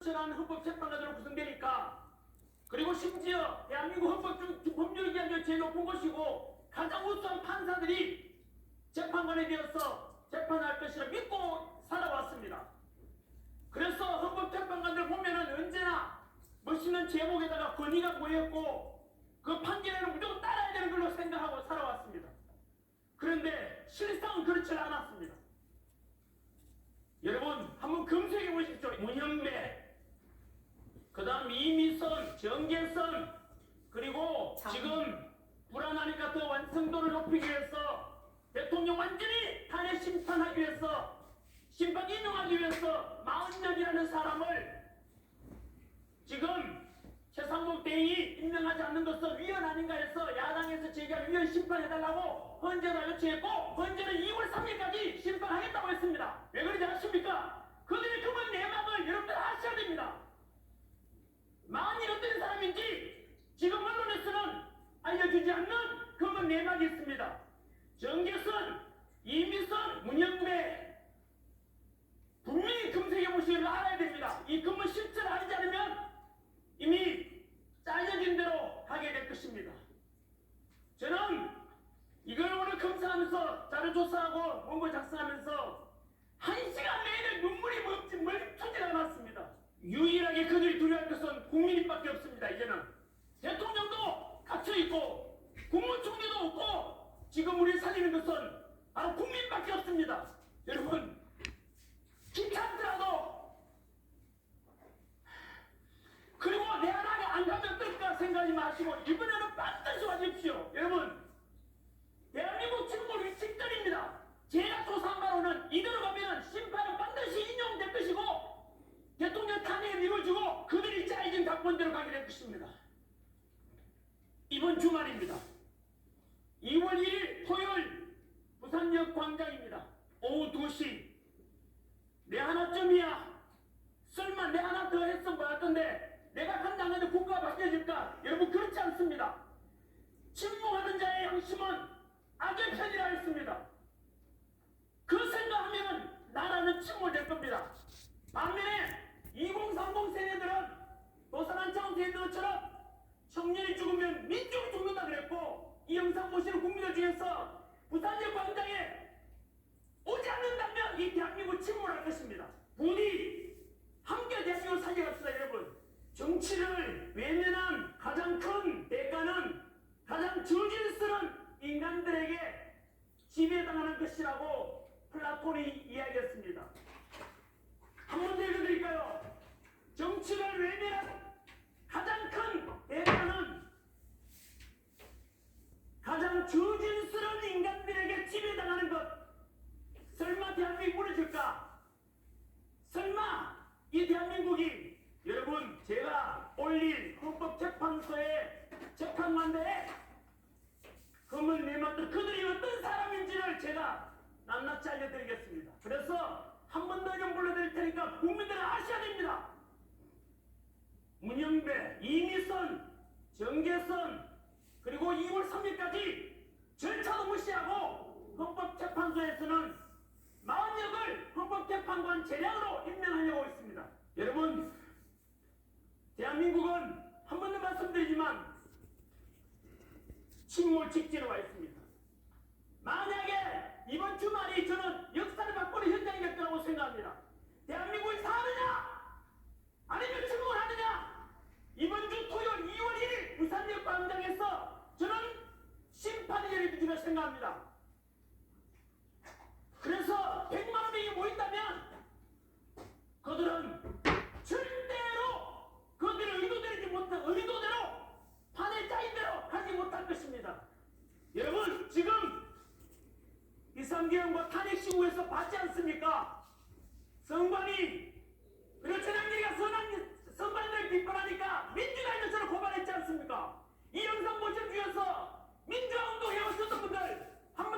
헌신한 헌법재판관으로 구성되니까, 그리고 심지어 대한민국 헌법 중 법률기관의 제일 높은 곳이고 가장 우수한 판사들이 재판관에 되어서 재판할 것이라 믿고 살아왔습니다. 그래서 헌법재판관들 보면은 언제나 멋있는 제목에다가 권위가 보였고 그 판결에는 무조건 따라야 되는 걸로 생각하고 살아왔습니다. 그런데 실상은 그렇지 않았습니다. 여러분 한번 검색해 보십시오. 문현배, 그 다음 이미선, 정계선, 그리고 지금 불안하니까 더 완성도를 높이기 위해서 대통령 완전히 탄핵 심판하기 위해서 심판 인용하기 위해서 40명이라는 사람을 지금 최상목 대행이 임명하지 않는 것은 위헌 아닌가 해서 야당에서 제기한 위헌 심판해달라고 헌재가 요청했고 헌재는 2월 3일까지 심판하겠다고 했습니다. 왜 그러지 않습니까? 그들의 그분 내막을 여러분들 아셔야 됩니다. 마음이 어떤 사람인지 지금 언론에서는 알려주지 않는 그분 내막이 있습니다. 정계선, 이미선, 문영배 분명히 검색해 보시기를 알아야 됩니다. 이 근무 실체를 알지 않으면 이미 짜여진 대로 가게 될 것입니다. 저는 이걸 오늘 검사하면서 자료 조사하고 원고 작성하면서 1시간 내내 눈물이 멈추지 않았습니다. 유일하게 그들이 두려워할 것은 국민밖에 없습니다. 이제는 대통령도 갇혀있고 국무총리도 없고 지금 우리 살리는 것은 바로 국민밖에 없습니다. 여러분 귀찮더라도 그리고 내 나라에 안 가면 어떨까 생각하지 마시고 이번에는 반드시 와주십시오. 여러분 대한민국 침몰이 직전입니다. 제가 조사한 바로는 이대로 가면 심판은 반드시 인용될 것이고 대통령 탄핵을 이루어지고 그들이 짜여진 각본대로 가게 될 것입니다. 이번 주말입니다. 2월 1일 토요일 부산역 광장입니다. 오후 2시 내 하나쯤이야. 설마 내 하나 더 했으면 뭐할건데 내가 간다는데 국가가 바뀌어질까? 여러분 그렇지 않습니다. 침묵하는 자의 양심은 악의 편이라 했습니다. 그 생각하면 나라는 침몰될 겁니다. 반면에 2030 세대들은 도산한창 세대들처럼 청년이 죽으면 민족이 죽는다 그랬고 이 영상 보시는 국민들 중에서 부산역 광장에 오지 않는다면 이 대한민국 침몰할 것입니다. 부디 함께 대한민국을 살려갑시다. 여러분 정치를 외면한 가장 큰 대가는 가장 저질스러운 인간들에게 지배당하는 것이라고 플라톤이 이야기했습니다. 한 번 더 읽어드릴까요? 정치를 외면한 가장 큰 대가는 가장 저질스러운 인간들에게 지배당하는 것. 설마 대한민국이 무너질까? 설마 이 대한민국이 여러분 제가 올린 헌법재판소의 재판관들의 검은 내막들 그들이 어떤 사람인지를 제가 낱낱이 알려드리겠습니다. 그래서 한 번 더 이름 불러드릴 테니까 국민들은 아셔야 됩니다. 문영배, 이미선, 정계선 그리고 2월 3일까지 절차도 무시하고 헌법재판소에서는 40명을 헌법재판관 재량으로 임명하려고 있습니다. 여러분 대한민국은 한 번 더 말씀드리지만 침몰 직전에 와 있습니다. 만약에 이번 주말이 저는 역사를 바꾸는 현장이 될 거라고 생각합니다. 대한민국이 사느냐 아니면 침몰하느냐 이번 주 토요일 2월 1일 부산역 광장에서 저는 심판이 열릴 줄 생각합니다. 그래서 100만 명이 모인다면 그들은 절대로 그들의 의도대로 판에 짜인 대로 하지 못할 것입니다. 여러분 지금 비상계엄과 탄핵 시국에서 봤지 않습니까? 선관위 그리고 최장기가 선관위를 비판하니까 민주당이 저를 고발했지 않습니까? 이 영상 보시기 위해서 민주화 운동 해오셨던 분들 한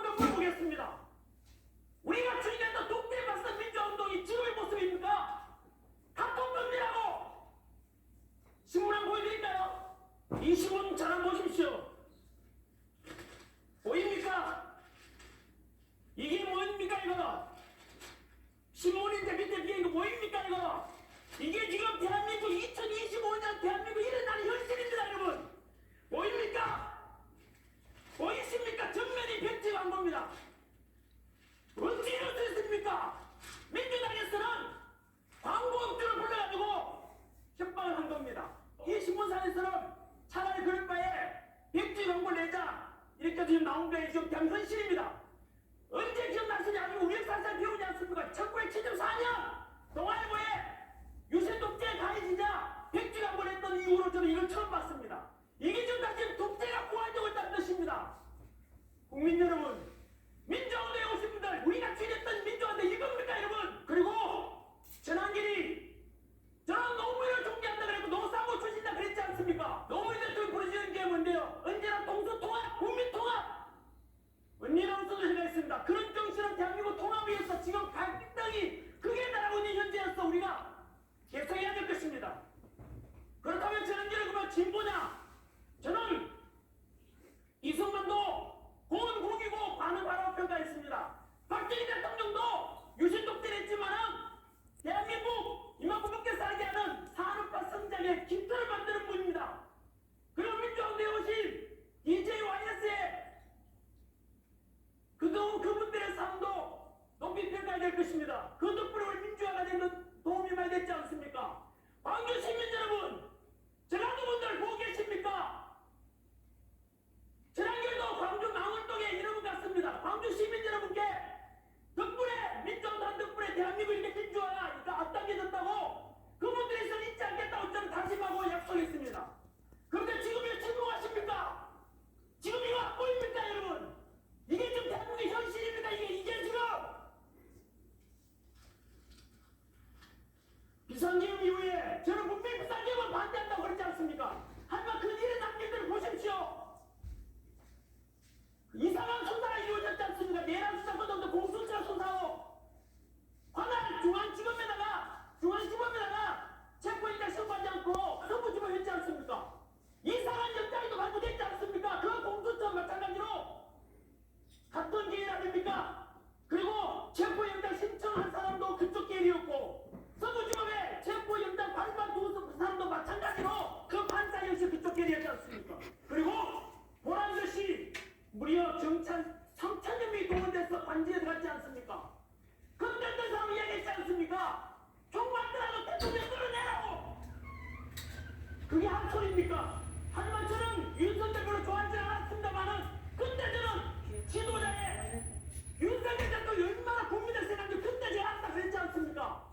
광주 시민 여러분, 전라도분들 보고 계십니까? 지난주에도 광주 망원동에 여러분 갔습니다. 광주 시민 여러분께 덕분에 민주당 덕분에 대한민국이 이렇게 민주화가 앞당겨졌다고 그분들에서 잊지 않겠다고 저는 다짐하고 약속했습니다. 그런데 지금 왜 침묵하십니까? 지금 이거 안 보입니까 여러분? 이게 지금 대한민국의 현실입니까? 이게 지금 비상계엄 이후에 저는 분명히 비상계엄을 반대한다고 그러지 않습니까? 하지만 그 일의 남길들을 보십시오. 이상한 수사가 이루어졌지 않습니까? 내란 수사권도 공수처 수사하고 관할 중앙지검에다가 체포인가 신고하지 않고 서부지법 했지 않습니까? 이상한 영장도 발부됐지 않습니까? 그 공수처 마찬가지로 같은 계열 아닙니까? 그리고 체포영장 신청한 사람도 그쪽 계열이었고 서부지법에 체포영장 발부한 두 사람도 마찬가지로 그 판사 역시 그쪽 계열이었지 않습니까? 그리고 보란듯이 무려 경찰 3,000여 명이 동원돼서 관제에 들어갔지 않습니까? 그때 어떤 사람이 이야기했지 않습니까? 총만들어도 대통령 끌어내라고! 그게 한 소리입니까? 하지만 저는 윤석열 별로 좋아하지 않았습니다만은 그때 저는 지도자의 윤석열 대통령 얼마나 국민을 생각하는지 그때 제가 한다 그랬지 않습니까?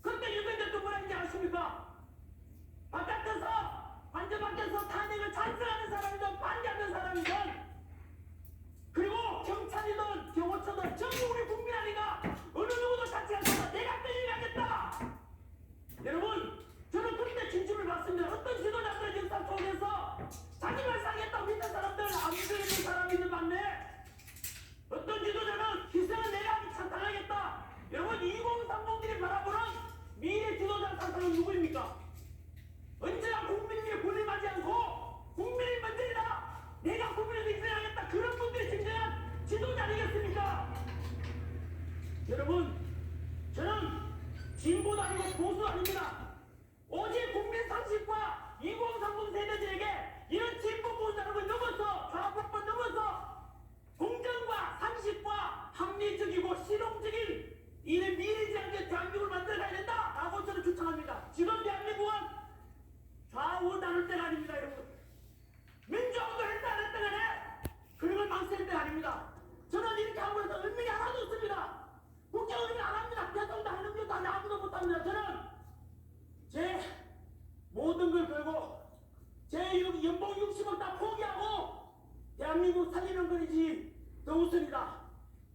그때 윤석열 대통령 뭐라 했는지 아십니까? 바깥에서 관저 밖에서 탄핵을 찬성하는 사람이든 반대하는 사람이든 그리고 경찰이든 경호처든 전부 우리 국민 아니가 어느 누구도 같이 않아서 내가 끌려가겠다. 여러분 저는 그때 진심을 받습니다. 어떤 지도자들의 역사 속에서 자기 발상했다고 믿는 사람들 안 믿는 사람이든 맞네. 어떤 지도자는 희생은 내가 참당하겠다. 여러분 2030들이 바라보는 미래 지도자 상상은 누구입니까? 언제나 국민에게 군림하지 않고 국민이 먼저이다. 내가 국민을 희생하겠다. 그런 분들이 진정한 지도자 아니겠습니까? 여러분 저는 진보도 아니고 보수 아닙니다. 오직 국민 상식과 2030 세대들에게 이런 진보 보수 여러분 넘어서 좌파권 넘어서 공정과 상식과 합리적이고 실용적인 이런 미래지향적 대한민국을 만들어가야 된다라고 저는 주창합니다. 지금 대한민국은 좌우 나눌 때가 아닙니다 여러분. 민주화운동 했다 안 했다 간에 그런 걸 망설일 때가 아닙니다. 저는 이렇게 하고 해서 의미가 하나도 없습니다. 국정 의미 안 합니다. 대통령도 하는 것도 아무도 못합니다. 저는 제 모든 걸 걸고 제 연봉 60억 다 포기하고 대한민국 살리는 것이지 더 우선이다.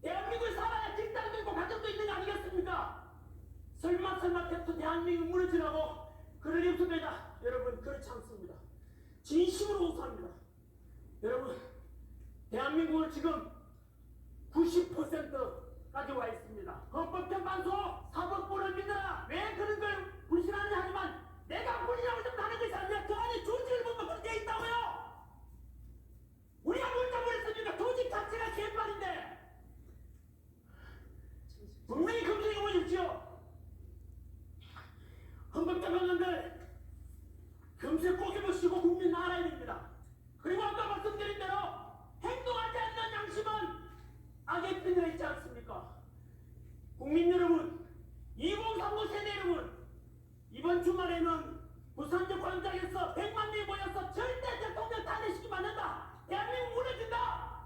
대한민국에 살아야 직장도 있고 가정도 있는 거 아니겠습니까? 설마 대한민국 무너지라고 그럴 리 없습니다. 여러분 그렇지 않습니다. 진심으로 우수합니다. 여러분 대한민국은 지금 90%까지 와 있습니다. 헌법재판소 사법부를 믿어라. 왜 그런 걸 불신하느냐 하지만 내가 불이라고 좀 하는 것이 아니라 그 안에 조직을 보면 그렇게 있다고요. 우리가 뭘 잘못했습니까? 조직 자체가 개판인데 분명히 검증해 보십시오. 헌법재판관들 금세 꼬집으시고 국민 알아야 됩니다. 그리고 아까 말씀드린 대로 행동하지 않는 양심은 악의 끈이 있지 않습니까? 국민 여러분, 2030 세대 여러분, 이번 주말에는 부산역 광장에서 100만 명이 모여서 절대 대통령 탄핵시키면 안 된다. 대한민국 무너진다.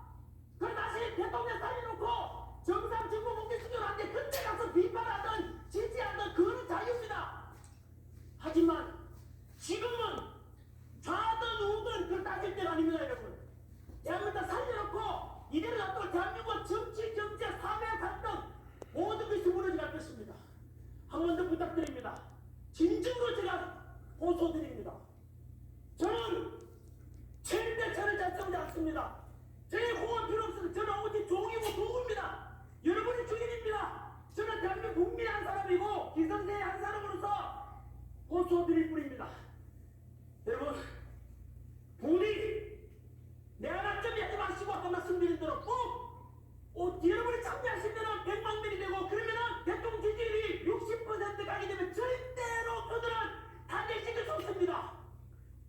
그걸 다시 대통령 살려놓고 정상 정부 복귀시키면 안 돼. 그때 가서 비판하든 지지하든 그거는 자유입니다. 하지만 지금은 좌든 우든 그걸 따질 때가 아닙니다 여러분. 대한민국 다 살려놓고 이대로 놔두고 대한민국 정치, 경제, 사회, 갈등 모든 것이 무너져갈 것입니다. 한 번 더 부탁드립니다. 진정으로 제가 호소드립니다. 저는 절대 저를 자청하지 않습니다. 저의 호언 필요 없습니다. 저는 오직 종이고 도구입니다. 여러분이 주인입니다. 저는 대한민국 국민의 한 사람이고 기성세의 한 사람으로서 호소드릴 뿐입니다. 여러분 부디 내 하나쯤 하지 마시고 아까 말씀드린 대로 꼭 여러분이 참여하시면 100만 명이 되고 그러면 대통령 지지율이 60% 가게 되면 절대로 그들은 탄핵시킬 수 없습니다.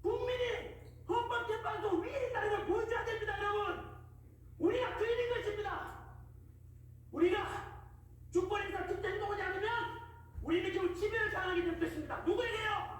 국민이 헌법재판소 위에 있다는 걸 보여줘야 됩니다 여러분. 우리가 주인인 것입니다. 우리가 주권에서 진짜 행동하지 않으면 우리는 결국 지배를 당하게 될 것입니다. 누구에게요?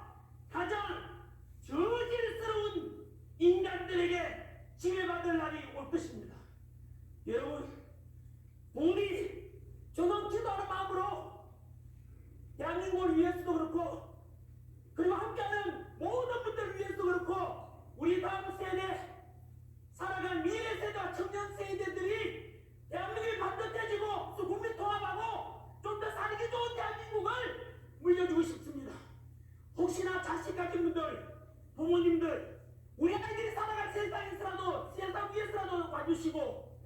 자식 가진 분들, 부모님들, 우리 아이들이 살아갈 세상에서라도, 세상 위에서라도 봐주시고,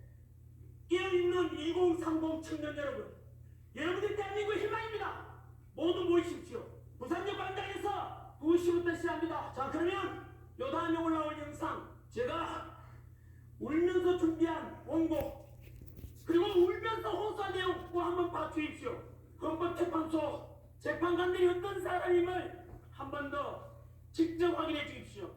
깨어있는 2030 청년 여러분, 여러분들 대한민국 희망입니다. 모두 모이십시오. 부산역 광장에서 2시부터 시작합니다. 자, 그러면 요 다음에 올라올 영상, 제가 울면서 준비한 원곡, 그리고 울면서 호소한 내용 꼭 한번 봐주십시오. 헌법재판소 재판관들이 어떤 사람임을 한 번 더 직접 확인해 주십시오.